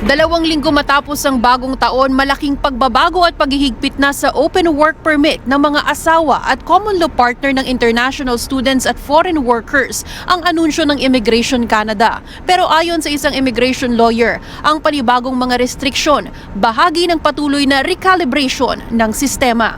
2 linggo matapos ang bagong taon, malaking pagbabago at paghihigpit na sa open work permit ng mga asawa at common law partner ng international students at foreign workers ang anunsyo ng Immigration Canada. Pero ayon sa isang immigration lawyer, ang panibagong mga restriksyon, bahagi ng patuloy na recalibration ng sistema.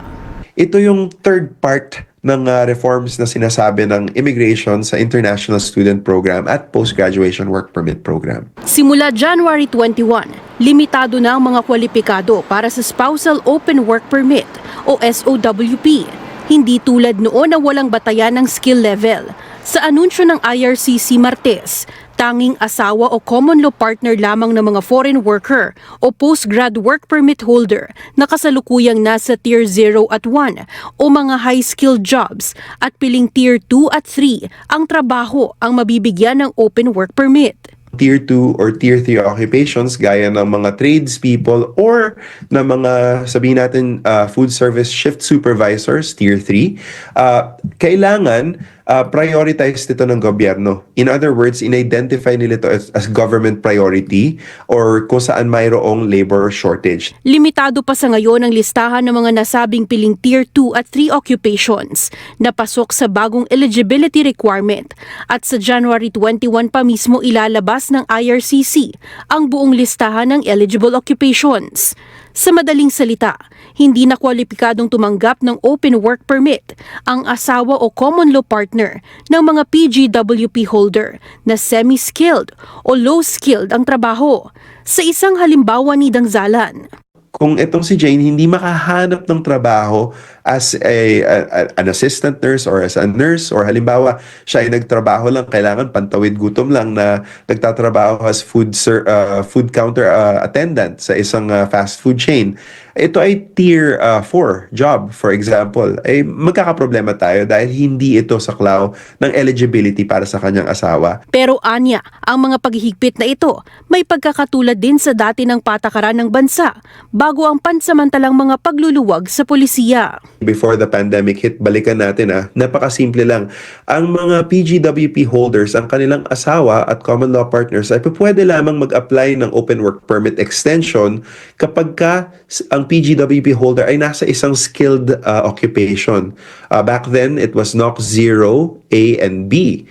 Ito yung third part ng reforms na sinasabi ng immigration sa International Student Program at Postgraduation Work Permit Program. Simula January 21, limitado na ang mga kwalipikado para sa Spousal Open Work Permit o SOWP. Hindi tulad noon na walang batayan ng skill level. Sa anunsyo ng IRCC Martes, tanging asawa o common law partner lamang ng mga foreign worker o postgrad work permit holder na kasalukuyang nasa Tier 0 at 1 o mga high-skilled jobs at piling Tier 2 at 3 ang trabaho ang mabibigyan ng open work permit. Tier 2 or Tier 3 occupations gaya ng mga tradespeople or na mga sabihin natin food service shift supervisors, Tier 3, kailangan prioritize nito ng gobyerno. In other words, in-identify nila ito as government priority or kung saan mayroong labor shortage. Limitado pa sa ngayon ang listahan ng mga nasabing piling Tier 2 at 3 occupations na pasok sa bagong eligibility requirement at sa January 21 pa mismo ilalabas ng IRCC ang buong listahan ng eligible occupations. Sa madaling salita, hindi na kwalipikadong tumanggap ng open work permit ang asawa o common law partner ng mga PGWP holder na semi-skilled o low-skilled ang trabaho. Sa isang halimbawa ni Dangzalan, Kung itong si Jane hindi makahanap ng trabaho as an assistant nurse or as a nurse or halimbawa siya ay nagtrabaho lang, kailangan pantawid gutom lang na nagtatrabaho as food counter attendant sa isang fast food chain. Ito ay Tier 4 job, for example, ay magkakaproblema tayo dahil hindi ito saklaw ng eligibility para sa kanyang asawa. pero anya, ang mga paghihigpit na ito may pagkakatulad din sa dati ng patakaran ng bansa bago ang pansamantalang mga pagluluwag sa polisiya. Before the pandemic hit, balikan natin napakasimple lang. Ang mga PGWP holders, ang kanilang asawa at common law partners ay pwede lamang mag-apply ng open work permit extension kapag ang PGWP holder ay nasa isang skilled occupation. Back then, it was NOC 0, A, and B.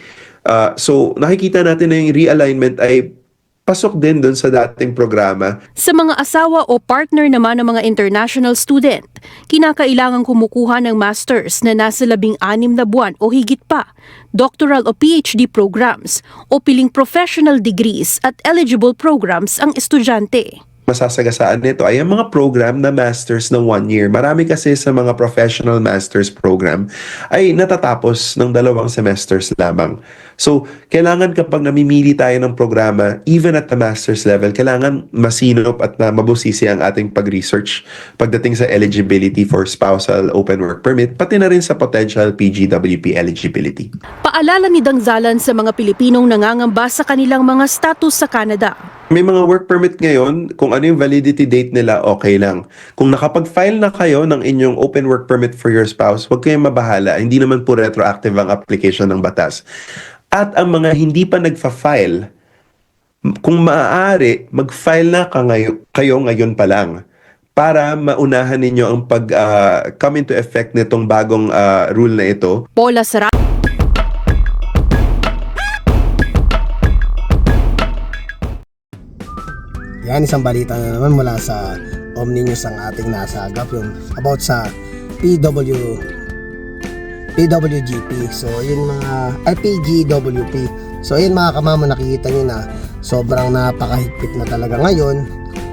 So nakikita natin na yung realignment ay pasok din dun sa dating programa. Sa mga asawa o partner naman ng mga international student, kinakailangang kumukuha ng masters na nasa 16 na buwan o higit pa, doctoral o PhD programs o piling professional degrees at eligible programs ang estudyante. Masasagasaan nito ay ang mga program na masters ng 1 year. Marami kasi sa mga professional masters program ay natatapos ng 2 semesters lamang. So, kailangan kapag namimili tayo ng programa, even at the master's level, kailangan masinop at mabusisi ang ating pag-research pagdating sa eligibility for spousal open work permit, pati na rin sa potential PGWP eligibility. Paalala ni Dangzalan sa mga Pilipinong nangangamba sa kanilang mga status sa Canada. May mga work permit ngayon, kung ano yung validity date nila, okay lang. Kung nakapag-file na kayo ng inyong open work permit for your spouse, huwag kayong mabahala. Hindi naman po retroactive ang application ng batas. At ang mga hindi pa nagfa-file, kung maaari, mag-file na kayo ngayon pa lang para maunahan ninyo ang come into effect nitong bagong rule na ito. Paula Sara. Yan, isang balita na naman mula sa Omni News ang ating nasagap, yung about sa PWGP. So yun PGWP. So yun mga kamamo, nakikita nyo na sobrang napakahigpit na talaga ngayon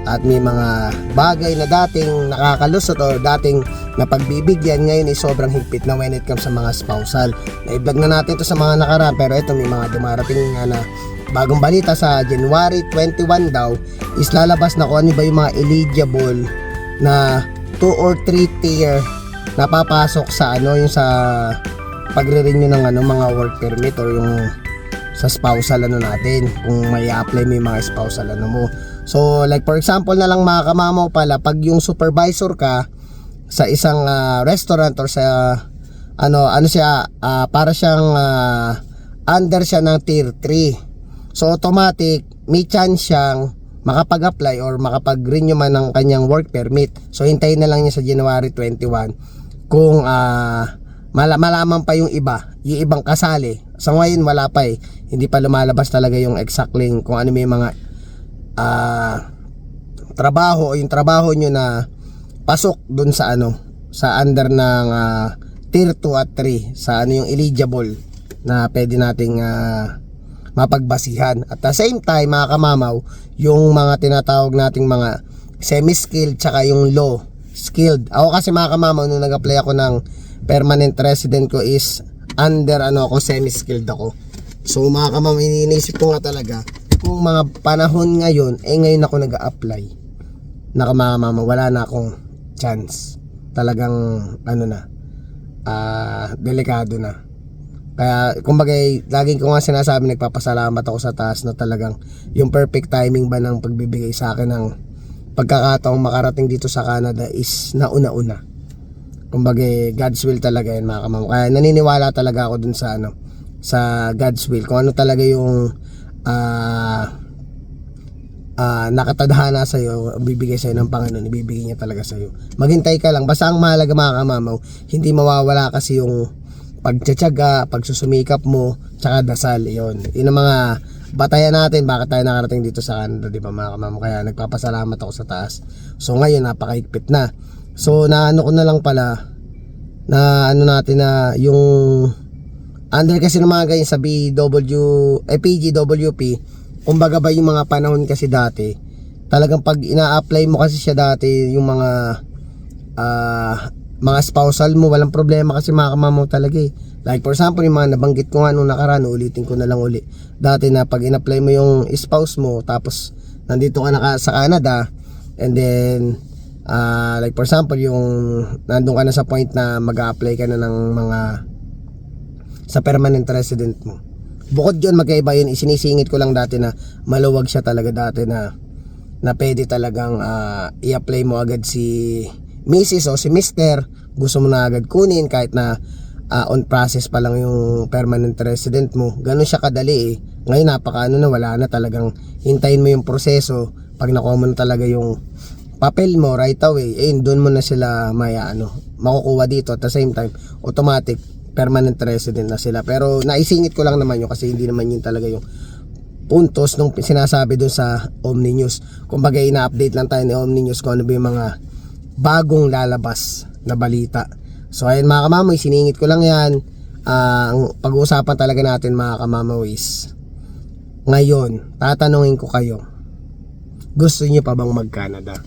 at may mga bagay na dating nakakalusot o dating napagbibigyan, ngayon ay sobrang higpit na when it comes sa mga spousal. Na-vlog na natin ito sa mga nakaraan, pero ito may mga dumarating nga na bagong balita. Sa January 21 daw is lalabas na kung ano ba yung mga eligible na 2 or 3 tier na papasok sa yung sa pagre-renew ng mga work permit or yung sa spousal natin, kung may apply may mga spousal mo. So like for example na lang mga kamamaw pala, pag yung supervisor ka sa isang restaurant or sa para siyang under siya ng tier 3. So automatic may chance siyang makapag-apply or makapag-renew man ng kanyang work permit. So hintayin na lang niya sa January 21 kung malaman pa yung ibang kasali. So ngayon wala pa hindi pa lumalabas talaga yung exactly kung ano may mga trabaho o yung trabaho nyo na pasok dun sa sa under ng tier 2 at 3 sa yung eligible na pwede nating mapagbasihan. At the same time mga kamamaw, yung mga tinatawag nating mga semi-skilled tsaka yung low skilled. Ako kasi mga kamamaw, nung nag-apply ako ng permanent resident ko is under ako, semi-skilled ako. So mga kamamaw, iniisip ko nga talaga kung mga panahon ngayon, ngayon ako nag-a-apply na mga kamamaw, wala na akong chance. Talagang delikado na. Kaya kumbaga laging ko nga sinasabi, nagpapasalamat ako sa taas na talagang yung perfect timing ba ng pagbibigay sa akin ng pagkakataong makarating dito sa Canada is nauna-una. Kumbaga God's will talaga yan mga kamam. Kaya naniniwala talaga ako dun sa sa God's will, kung ano talaga yung nakatadhana sa iyo, bibigay sa iyo ng Panginoon, ibibigay niya talaga sa iyo. Maghintay ka lang. Basta ang mahalaga mga kamamaw, hindi mawawala kasi yung pagtsatsaga, pagsusumikap mo, tsaka dasal. Yun ang mga batayan natin bakit tayo nakarating dito sa Canada, di ba mga kamamaw? Kaya nagpapasalamat ako sa taas. So ngayon napakahigpit na. So naano ko na lang pala na natin na yung under kasi ng mga ganyan sa PGWP, kumbaga ba yung mga panahon kasi dati, talagang pag ina-apply mo kasi siya dati, yung mga spousal mo, walang problema kasi mga kamamaw talaga Like for example, yung mga nabanggit ko nga nung nakaraan, ulitin ko na lang uli. Dati na pag in-apply mo yung spouse mo, tapos nandito ka na sa Canada, and then like for example, yung nandun ka na sa point na mag-a-apply ka na ng mga sa permanent resident mo. Bukod yun, magkaiba yun, isinisingit ko lang dati na maluwag siya talaga dati na pwede talagang i-apply mo agad si Mrs. o si Mr. Gusto mo na agad kunin kahit na on process pa lang yung permanent resident mo. Ganun siya kadali Ngayon na wala na, talagang hintayin mo yung proseso. Pag nakuha mo na talaga yung papel mo right away, doon mo na sila makukuha dito. At the same time, automatic permanent resident na sila. Pero naisingit ko lang naman yun kasi hindi naman yun talaga yung puntos nung sinasabi dun sa Omni News. Kumbaga ina-update lang tayo ni Omni News kung ano ba yung mga bagong lalabas na balita. So ayun mga kamamaw, siningit ko lang yan. Ang pag-uusapan talaga natin mga kamamaw is ngayon, tatanungin ko kayo, gusto niyo pa bang mag-Canada?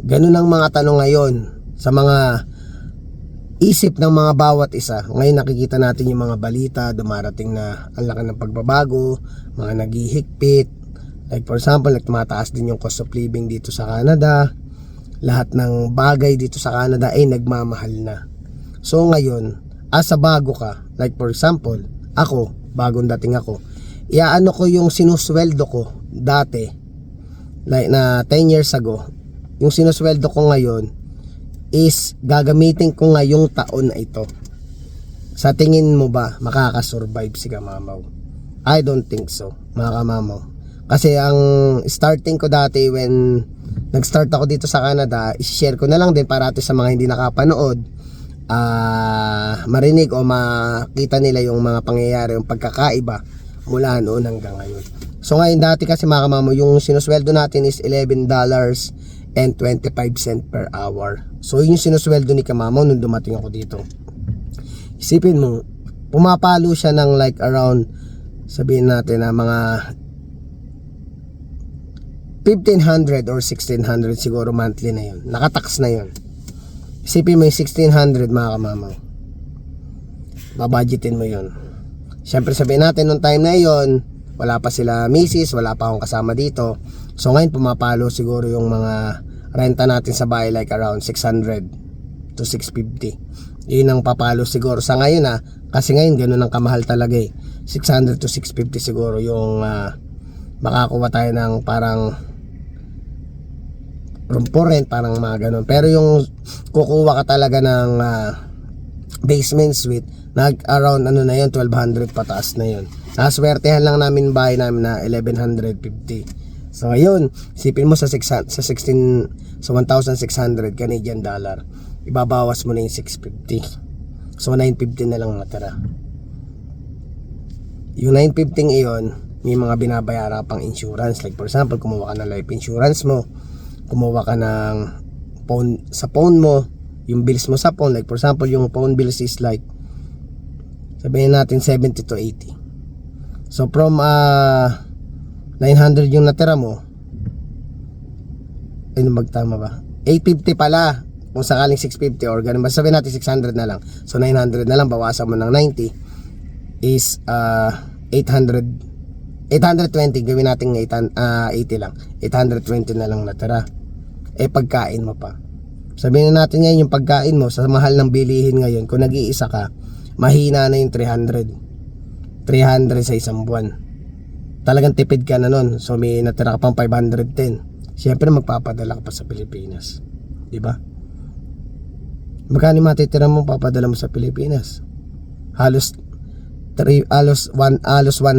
Ganun ang mga tanong ngayon sa mga isip ng mga bawat isa. Ngayon nakikita natin yung mga balita, dumarating na ang laki ng pagbabago, mga naghihigpit. Like for example, tumataas din yung cost of living dito sa Canada. Lahat ng bagay dito sa Canada ay nagmamahal na. So ngayon, asa bago ka, like for example, ako, bagong dating ako, iaano ko yung sinusweldo ko dati, like na 10 years ago, yung sinusweldo ko ngayon is gagamitin ko ngayong taon na ito. Sa tingin mo ba makakasurvive si kamamaw? I don't think so, mga kamamaw. Kasi ang starting ko dati when nag-start ako dito sa Canada, i-share ko na lang din para sa mga hindi nakapanood, marinig o makita nila yung mga pangyayari, yung pagkakaiba mula noon hanggang ngayon. So ngayon dati kasi mga kamamaw, yung sinusweldo natin is $11.25 per hour. So yun yung sinusweldo ni kamamaw nung dumating ako dito. Isipin mo, pumapalo siya ng like around, sabihin natin na mga 1,500 or 1,600 siguro monthly na yun. Nakatax na yun. Isipin mo yung 1,600 mga kamamaw. Babudgetin mo yun. Siyempre sabihin natin nung time na yun, wala pa sila misis, wala pa akong kasama dito. So ngayon pumapalo siguro yung mga renta natin sa bahay like around 600 to 650. Yun ang papalo siguro sa ngayon kasi ngayon ganun ang kamahal talaga 600 to 650 siguro yung makakuha tayo ng parang room for rent, parang mga ganun. Pero yung kukuha ka talaga ng basement suite, around na yun, 1,200 pataas na yun. Naswertehan lang namin bahay namin na 1,150. So ayun, sipin mo sa 1,600 Canadian dollar, ibabawas mo na yung 650. So 950 na lang natira. Yung 950 iyon, may mga binabayaran pang insurance. Like for example, kumuha ka ng life insurance mo, kumuha ka ng phone sa phone mo, yung bills mo sa phone. Like for example, yung phone bills is like, sabihin natin 70 to 80. So from 900 yung natira mo, ay magtama ba? 850 pala kung sakaling 650 or ganun. Basta sabihin natin 600 na lang. So 900 na lang, bawasan mo ng 90 is 820. Gawin natin 80 lang. 820 na lang natira. Pagkain mo pa. Sabihin na natin ngayon yung pagkain mo sa mahal ng bilihin ngayon, kung nag-iisa ka, mahina na yung 300 sa isang buwan. Talagang tipid ka na nun. So may natira ka pang 510. Siyempre magpapadala ka pa sa Pilipinas, di ba? Magkano matitira mo papadala mo sa Pilipinas? Halos one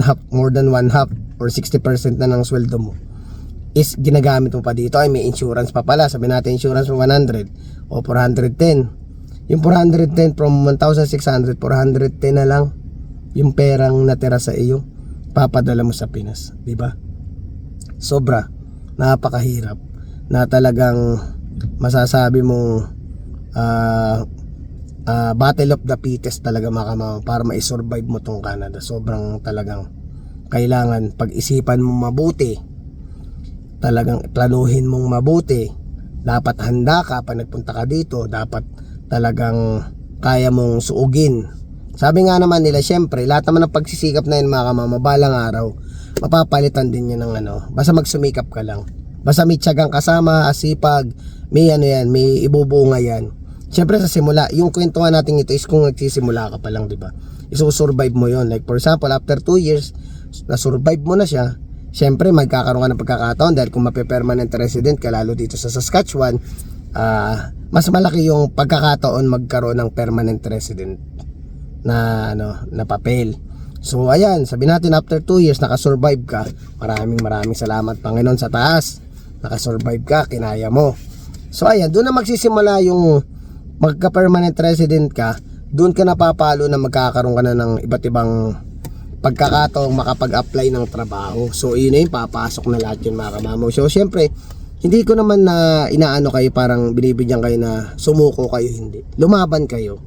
half, more than one half or 60% na ng sweldo mo is ginagamit mo pa dito. Ay may insurance pa pala. Sabi natin insurance mo 100 o 410. Yung 410 from 1,600, 410 na lang yung perang natira sa iyo, papadala mo sa Pinas, di ba? Sobra napakahirap na talagang masasabi mong battle of the fittest talaga mga para ma-survive mo tong Canada. Sobrang talagang kailangan pag-isipan mo mabuti, talagang planuhin mong mabuti. Dapat handa ka pa nagpunta ka dito, dapat talagang kaya mong suugin. Sabi nga naman nila, syempre lahat naman ng pagsisikap na yun mga balang araw mapapalitan din yan ng basta magsumikap ka lang, basta may tiyagang kasama, asipag, may may ibubunga yan. Syempre sa simula, yung kwentuhan natin ito is kung nagsisimula ka pa lang, di ba? Isusurvive mo yon. Like for example, after 2 years, na-survive mo na siya, syempre magkakaroon ka ng pagkakataon dahil kung mape-permanent resident ka, lalo dito sa Saskatchewan, mas malaki yung pagkakataon magkaroon ng permanent resident na na papel. So ayan, sabi natin after 2 years nakasurvive ka. Maraming salamat Panginoon sa taas. Nakasurvive ka, kinaya mo. So ayan, doon na magsisimula yung magka-permanent resident ka. Doon ka napapalo na magkakaroon ka na ng iba't ibang pagkakataong makapag-apply ng trabaho. So yun na yung papasok na lahat yun mga kamamo. So syempre, hindi ko naman na inaano kayo, parang binibigyan kayo na sumuko kayo, hindi. Lumaban kayo.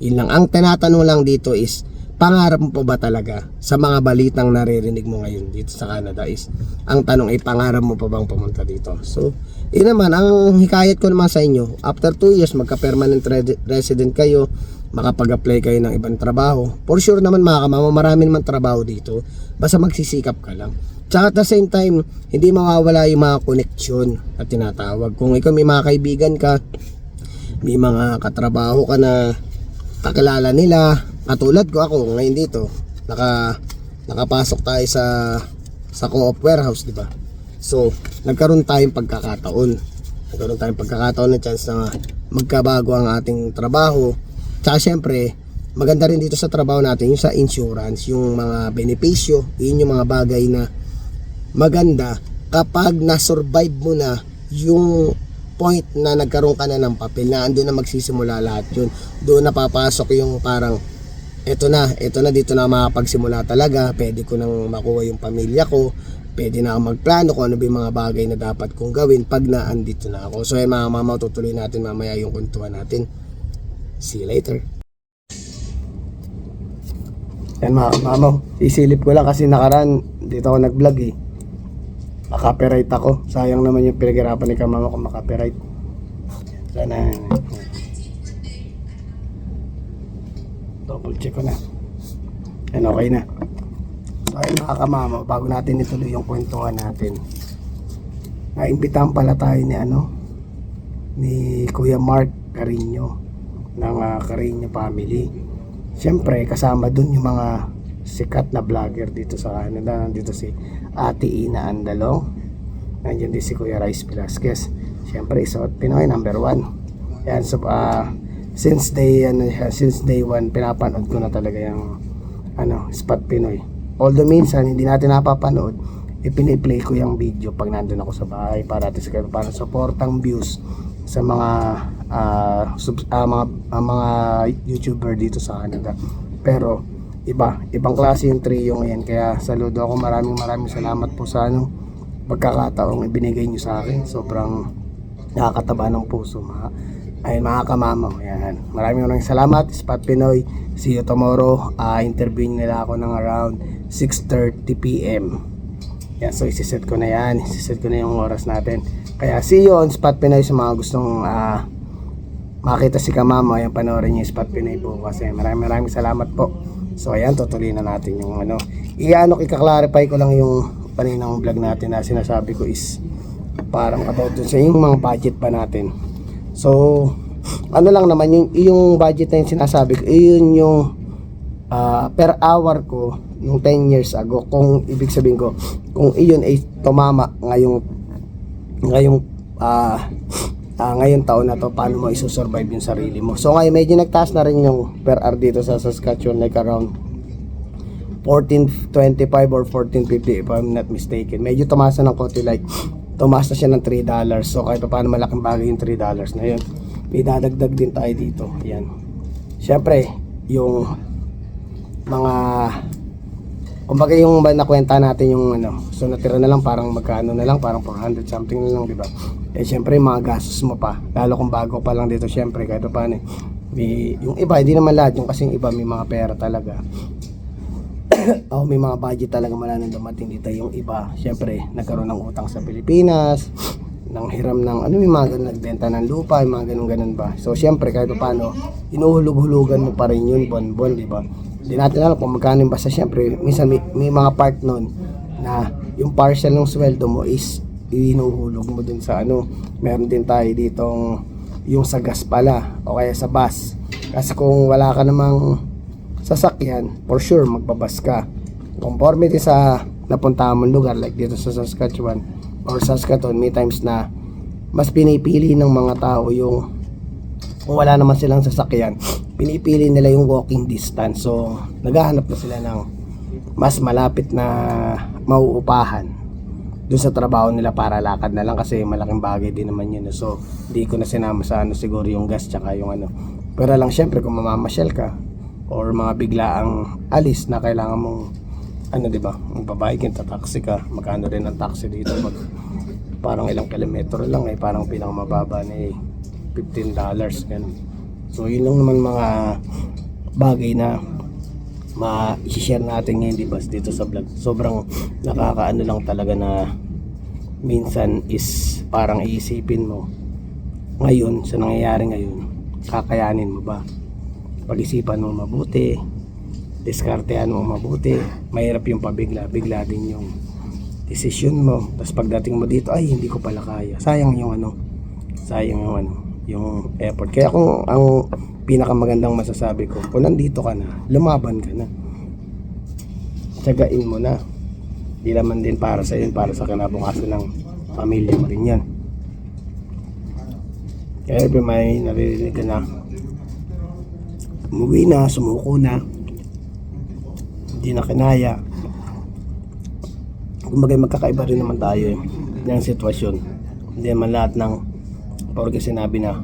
Yun lang. Ang tinatanong lang dito is, pangarap mo pa ba talaga sa mga balitang naririnig mo ngayon dito sa Canada? Is ang tanong ay pangarap mo pa bang pumunta dito? So yun naman, ang hikayat ko naman sa inyo, after 2 years magka-permanent resident kayo, makapag-apply kayo ng ibang trabaho. For sure naman mga kamama, marami naman trabaho dito, basta magsisikap ka lang. Tsaka at the same time, hindi mawawala yung mga koneksyon at tinatawag. Kung ikaw may mga kaibigan ka, may mga katrabaho ka na kakilala nila, katulad ko, ako ngayon dito nakapasok tayo sa Co-op warehouse, di ba? So nagkaroon tayong pagkakataon na chance na magkabago ang ating trabaho. Tsaka syempre maganda rin dito sa trabaho natin yung sa insurance, yung mga benepisyo. Yun yung mga bagay na maganda kapag na-survive mo na yung point na nagkaroon ka na ng papel, na andun na magsisimula lahat yun. Doon na papasok yung parang eto na dito na makapagsimula talaga. Pwede ko nang makuha yung pamilya ko, pwede na ako magplano kung ano ba yung mga bagay na dapat kong gawin pag naandito na ako. So mga mama, tutuloy natin mamaya yung kwentuhan natin. See you later. Yan mga mama, isilip ko lang kasi nakaraan dito ako nag-vlog eh. Copyright ako. Sayang naman yung pinaghirapan ni kamama kung makapiright. Sana double check ko na. And okay na. So ayun mga kamama, bago natin ituloy yung kwentuhan natin, naimbitahan pala tayo ni Kuya Mark Carino ng Carino family. Siyempre kasama dun yung mga sikat na vlogger dito sa Canada. Nandito si Ate Ina Andalong, nandiyan din si Kuya Rice Velasquez, siyempre Isot Pinoy #1. Yan, so since day 1 pinapanood ko na talaga yung Spot Pinoy. Although minsan hindi natin napapanood ipiniplay ko yung video pag nandun ako sa bahay para at least para supportang views sa mga mga YouTuber dito sa Canada. Pero ibang klase yung trio ngayon, kaya saludo ako, maraming salamat po sa pagkakataong ibinigay nyo sa akin. Sobrang nakakataba ng puso, ayun mga kamamo. Yan. Maraming salamat, Spot Pinoy. See you tomorrow. Interview nila ako ng around 6:30 PM. Yan, so isiset ko na yan. Isiset ko na yung oras natin. Kaya see you on Spot Pinoy sa mga gustong makita si Kamamo. Ayan, panoorin niyo yung Spot Pinoy po kasi maraming salamat po. So ayan, tutuloy na natin yung ika-clarify ko lang yung paninang vlog natin na sinasabi ko is parang about dun sa yung mga budget pa natin. So lang naman yung budget na yung sinasabi ko, yun yung per hour ko yung 10 years ago. Kung ibig sabihin ko, kung iyon ay tumama ngayong taon na to, paano mo isusurvive yung sarili mo. So ngayon medyo nagtaas na rin yung per hour dito sa Saskatchewan, like around 14.25 or 14.50 if I'm not mistaken. Medyo tumaas na ng konti, like tumaas na siya ng $3. So kahit paano malaking bagay yung $3 na yun. May dadagdag din tayo dito. Yan. Siyempre, yung mga kumbaga yung nakwenta natin yung so natira na lang parang magkano na lang, parang 400 something na lang, di ba? Eh siyempre yung mga gastos mo pa, lalo kung bago pa lang dito, siyempre kahit paano yung iba, hindi naman lahat, yung kasing iba may mga pera talaga. May mga budget talaga malanang dumating dito. Yung iba, siyempre nagkaroon ng utang sa Pilipinas, nang hiram ng may mga ganun, nagbenta ng lupa, yung mga ganun ba. So siyempre kahit paano inuhulog-hulugan mo pa rin yun buwan-buwan, di ba? Hindi natin alam kung magkano yung basta. Siyempre minsan may mga part nun na yung partial ng sweldo mo is inuhulog mo dun sa meron din tayo ditong yung sa gas pala o kaya sa bus, kasi kung wala ka namang sasakyan, for sure magbabas ka conformity sa napuntahan mong lugar. Like dito sa Saskatchewan or Saskatoon, may times na mas pinipili ng mga tao yung kung wala naman silang sasakyan, pinipili nila yung walking distance. So naghahanap na sila ng mas malapit na mauupahan doon sa trabaho nila para lakad na lang, kasi malaking bagay din naman yun. So hindi ko na sinama sa siguro yung gas tsaka yung pero lang syempre kung mamamasyal ka or mga biglaang alis na kailangan mong di ba, magbabaykin, taxi ka, magkano rin ang taxi dito, parang ilang kilometro lang, parang pinakamababa na $15 ganun. So yun lang naman mga bagay na ma-share natin ngayon, di ba, dito sa vlog. Sobrang nakakaano lang talaga na minsan is parang iisipin mo ngayon sa nangyayari ngayon, kakayanin mo ba? Pag-isipan mo mabuti, diskartehan mo mabuti. Mahirap yung pabigla din yung desisyon mo, tapos pagdating mo dito, ay hindi ko pala kaya, sayang yung yung effort. Kaya kung ang pinakamagandang masasabi ko, kung nandito ka na, lumaban ka na, tiyagain mo na. Di naman din para sa yun, para sa kinabukasan ng pamilya mo rin yan. Kaya may naririnig ka na umuwi na, sumuko na, hindi na kinaya. Kumbaga magkakaiba rin naman tayo ng sitwasyon. Hindi naman lahat ng porque sinabi na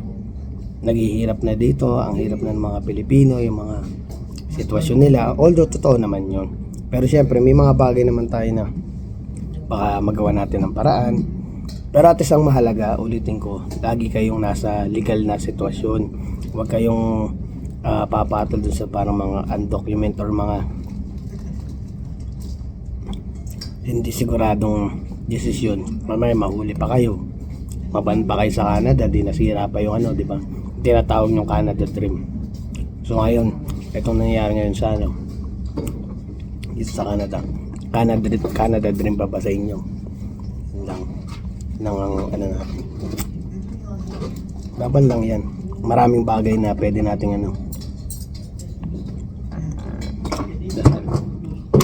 naghihirap na dito, ang hirap ng mga Pilipino, yung mga sitwasyon nila, although totoo naman yun. Pero syempre may mga bagay naman tayo na baka magawa natin ng paraan. Pero at isang mahalaga, ulitin ko, lagi kayong nasa legal na sitwasyon. Huwag kayong papatol dun sa parang mga undocumented or mga hindi siguradong desisyon. Mamaya mahuli pa kayo, maban pa kayo sa Canada, di nasira pa yung di ba, tinatawag yung Canada Dream. So ngayon, itong nangyayari ngayon sa dito sa Canada Dream pa ba sa inyo ng natin, laban lang yan. Maraming bagay na pwede nating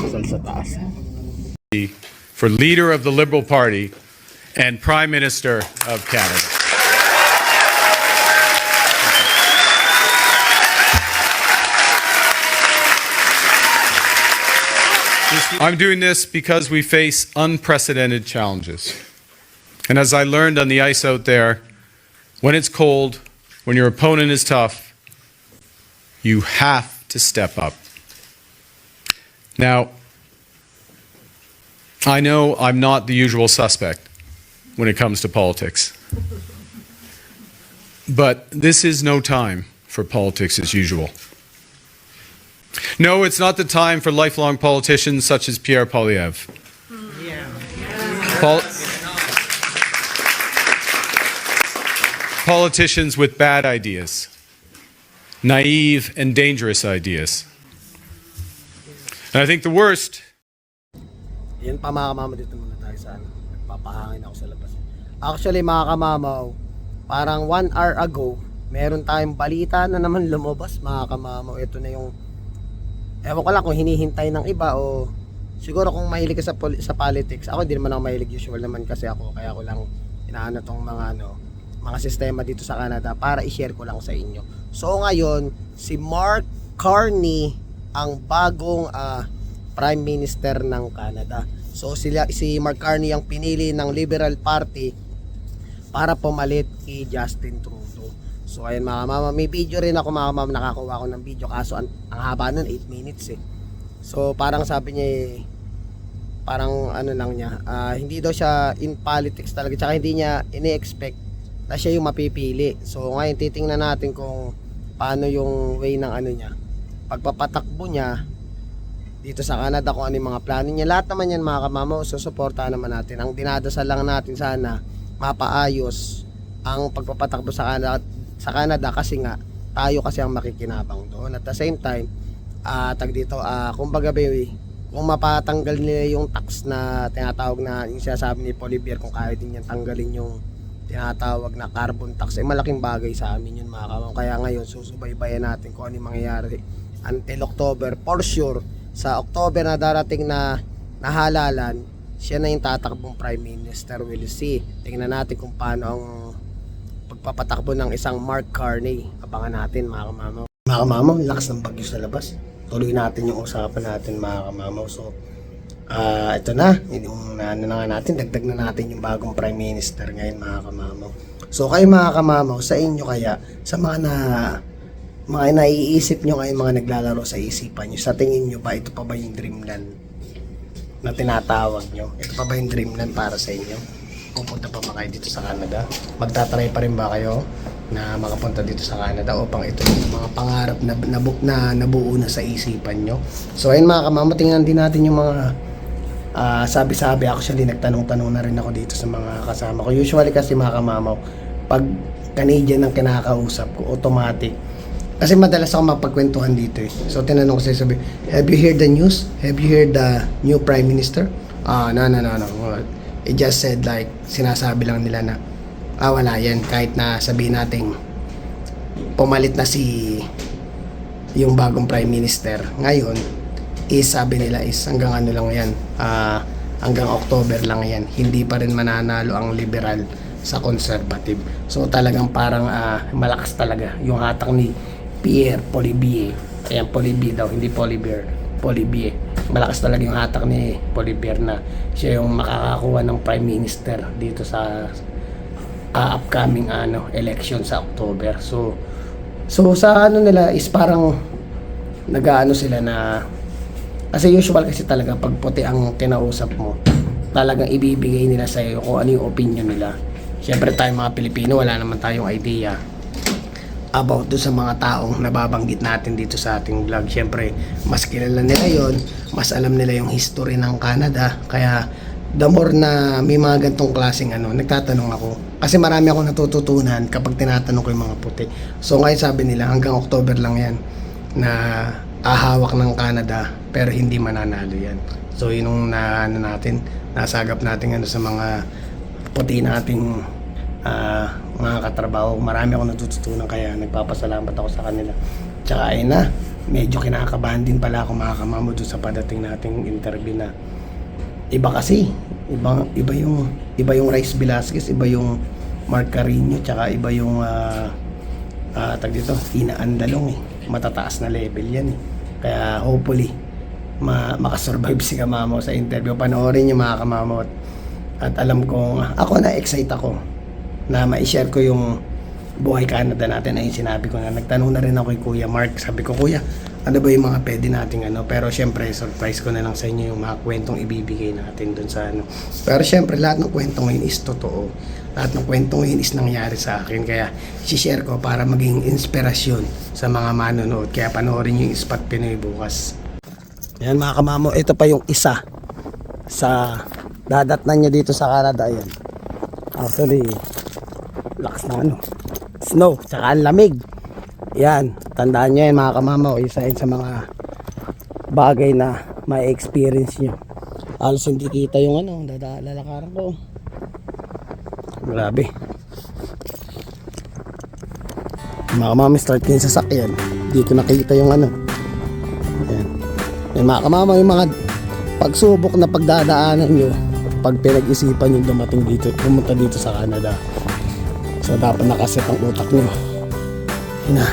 dasal sa taas. For leader of the Liberal Party and Prime Minister of Canada. I'm doing this because we face unprecedented challenges. And as I learned on the ice out there, when it's cold, when your opponent is tough, you have to step up. Now, I know I'm not the usual suspect when it comes to politics. But this is no time for politics as usual. No, it's not the time for lifelong politicians such as Pierre Poilievre. Politicians with bad ideas, naive and dangerous ideas. And I think the worst. Yan pa mga kamamaw, dito muna tayo sa ano. Nagpapahangin ako sa labas. Actually mga kamamaw, parang 1 hour ago, meron tayong balita na naman lumabas mga kamamaw. Ito na yung, ewan ko lang kung hinihintay ng iba o siguro kung mahilig ka sa politics. Ako hindi naman ako mahilig, usual naman kasi ako. Kaya ko lang inaano tong mga sistema dito sa Canada para i-share ko lang sa inyo. So ngayon, si Mark Carney ang bagong Prime Minister ng Canada. So si Mark Carney ang pinili ng Liberal Party para pumalit kay Justin Trudeau. So ayun mga mama, may video rin ako mga mama, nakakuha ako ng video kaso ang haba nun 8 minutes eh. So parang sabi niya parang ano lang niya, hindi daw siya in politics talaga, tsaka hindi niya ini-expect na siya yung mapipili. So ngayon titingnan natin kung paano yung way ng ano niya, pagpapatakbo niya dito sa Canada, kung ano yung mga plano niya. Lahat naman yan mga kamama, susuportahan naman natin. Ang dinadasal lang natin sana mapaayos ang pagpapatakbo sa Canada kasi nga tayo kasi ang makikinabang doon. At the same time, kumbaga kung mapatanggal nila yung tax na tinatawag na yung sinasabi ni Poilievre, kung kaya din yan tanggalin yung tinatawag na carbon tax, malaking bagay sa amin yun mga kamama. Kaya ngayon susubaybayan natin kung ano yung mangyayari until October. For sure, sa October na darating na halalan, siya na yung tatakbong Prime Minister. We'll see. Tingnan natin kung paano ang pagpapatakbo ng isang Mark Carney. Abangan natin mga kamamaw. Mga kamamaw, lakas ng bagyo sa labas. Tuloy natin yung usapan natin mga kamamaw. So, ito na. Yung ano na nga natin, dagdag na natin yung bagong Prime Minister ngayon mga kamamaw. So, kayo mga kamamaw, sa inyo kaya, sa mga naiisip nyo ngayon, mga naglalaro sa isipan nyo, sa tingin nyo ba ito pa ba yung dreamland na tinatawag nyo? Ito pa ba yung dreamland para sa inyo? Pupunta pa ba kayo dito sa Canada? Magtatry pa rin ba kayo na makapunta dito sa Canada upang ito yung mga pangarap na nabuo na sa isipan nyo? So ayun mga kamama, tingnan din natin yung mga sabi-sabi. Actually nagtanong-tanong na rin ako dito sa mga kasama ko. Usually kasi mga kamamaw, pag Canadian ang kinakausap ko, automatic. Kasi madalas ako mapagkwentuhan dito eh. So tinanong ko sabi, have you heard the news? Have you heard the new Prime Minister? No. It just said like, sinasabi lang nila na, wala yan. Kahit na sabihin natin, pumalit na yung bagong Prime Minister. Ngayon, sabi nila hanggang ano lang yan, hanggang October lang yan. Hindi pa rin mananalo ang liberal sa conservative. So talagang parang malakas talaga yung hatak ni Pierre Poilievre. Ayan, Poilievre daw, hindi Poilievre. Poilievre. Malakas talaga yung hatak ni Poilievre na siya yung makakakuha ng Prime Minister dito sa upcoming election sa October. So sa nila is parang nag-aano sila na, kasi usual kasi talaga pag puti ang kinausap mo, talagang ibibigay nila sa iyo kung ano yung opinion nila. Siyempre tayo mga Pilipino, wala naman tayong idea about do sa mga taong nababanggit natin dito sa ating vlog. Siyempre, mas kilala nila yon, mas alam nila yung history ng Canada. Kaya, the more na may mga gantong klaseng nagtatanong ako. Kasi marami akong natututunan kapag tinatanong ko yung mga puti. So, ngayon sabi nila, hanggang October lang yan na ahawak ng Canada, pero hindi mananalo yan. So, yun yung nasagap natin sa mga puti nating mga katrabaho. Marami akong natututunan, kaya nagpapasalamat ako sa kanila. Tsaka ayun na, medyo kinakabahan din pala ako mga kamamo doon sa padating nating interview na iba kasi, iba yung Rice Velasquez, iba yung Mark Carino, tsaka iba yung Ina Andalong matataas na level yan eh. Kaya hopefully makasurvive si Kamamo sa interview. Panoorin niyo mga kamamot. At alam kong ako na-excite ako na ma-share ko yung buhay Canada natin. Ayun, sinabi ko na, nagtanong na rin ako kay Kuya Mark. Sabi ko, Kuya, ano ba yung mga pwede nating ano? Pero syempre, surprise ko na lang sa inyo yung mga kwentong ibibigay natin dun sa ano. Pero syempre, lahat ng kwento ngayon is totoo. Lahat ng kwento ngayon is nangyari sa akin. Kaya, share ko para maging inspirasyon sa mga manonood. Kaya panoorin nyo yung Spot Pinoy bukas. Yan mga kamamo, ito pa yung isa sa dadatnan nyo dito sa Canada. Ayan. Actually, lakas na ano, snow, tsaka ang lamig. Yan, tandaan nyo yan mga kamamo, isa yun sa mga bagay na may experience nyo. Halos hindi kita yung ano, lalakaran ko. Grabe. Mga kamamo, start ko yung sasakyan. Hindi ko nakita yung ano. Yan. Yan mga kamamo, yung mga pagsubok na pagdadaanan nyo pag pinag-isipan yung dumating dito, pumunta dito sa Canada. So dapat nakaset ang utak nyo. Yun na.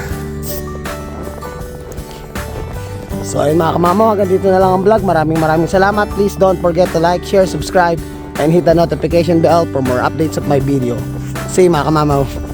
So ayun mga kamamo, hanggang dito na lang ang vlog. Maraming salamat. Please don't forget to like, share, subscribe, and hit the notification bell for more updates of my video. See you mga kamamo.